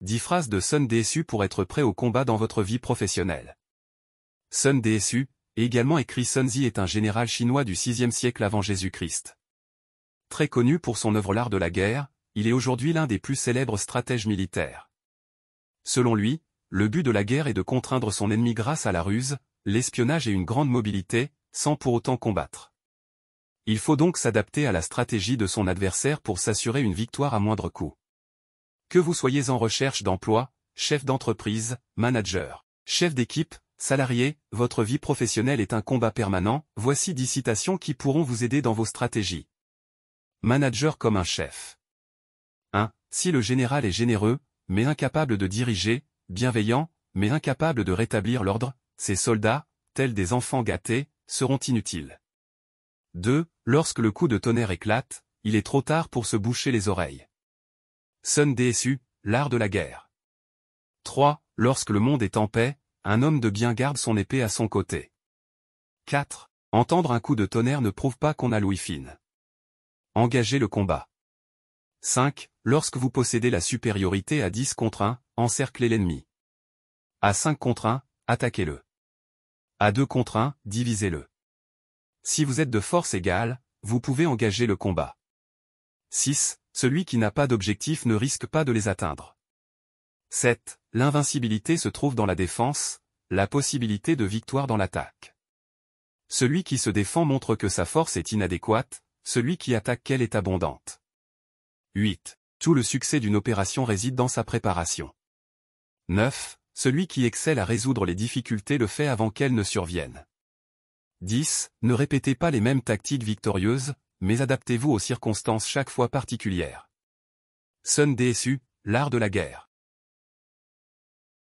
10 phrases de Sun DSU pour être prêt au combat dans votre vie professionnelle. Sun DSU, également écrit Sun Zi, est un général chinois du VIe siècle avant Jésus-Christ. Très connu pour son œuvre L'Art de la guerre, il est aujourd'hui l'un des plus célèbres stratèges militaires. Selon lui, le but de la guerre est de contraindre son ennemi grâce à la ruse, l'espionnage et une grande mobilité, sans pour autant combattre. Il faut donc s'adapter à la stratégie de son adversaire pour s'assurer une victoire à moindre coût. Que vous soyez en recherche d'emploi, chef d'entreprise, manager, chef d'équipe, salarié, votre vie professionnelle est un combat permanent. Voici 10 citations qui pourront vous aider dans vos stratégies. Manager comme un chef. 1. Si le général est généreux, mais incapable de diriger, bienveillant, mais incapable de rétablir l'ordre, ses soldats, tels des enfants gâtés, seront inutiles. 2. Lorsque le coup de tonnerre éclate, il est trop tard pour se boucher les oreilles. Sun DSU, L'Art de la guerre. 3. Lorsque le monde est en paix, un homme de bien garde son épée à son côté. 4. Entendre un coup de tonnerre ne prouve pas qu'on a l'ouïe fine. Engagez le combat. 5. Lorsque vous possédez la supériorité à 10 contre 1, encerclez l'ennemi. À 5 contre 1, attaquez-le. À 2 contre 1, divisez-le. Si vous êtes de force égale, vous pouvez engager le combat. 6. Celui qui n'a pas d'objectif ne risque pas de les atteindre. 7. L'invincibilité se trouve dans la défense, la possibilité de victoire dans l'attaque. Celui qui se défend montre que sa force est inadéquate, celui qui attaque qu'elle est abondante. 8. Tout le succès d'une opération réside dans sa préparation. 9. Celui qui excelle à résoudre les difficultés le fait avant qu'elles ne surviennent. 10. Ne répétez pas les mêmes tactiques victorieuses, mais adaptez-vous aux circonstances chaque fois particulières. Sun DSU, L'Art de la guerre.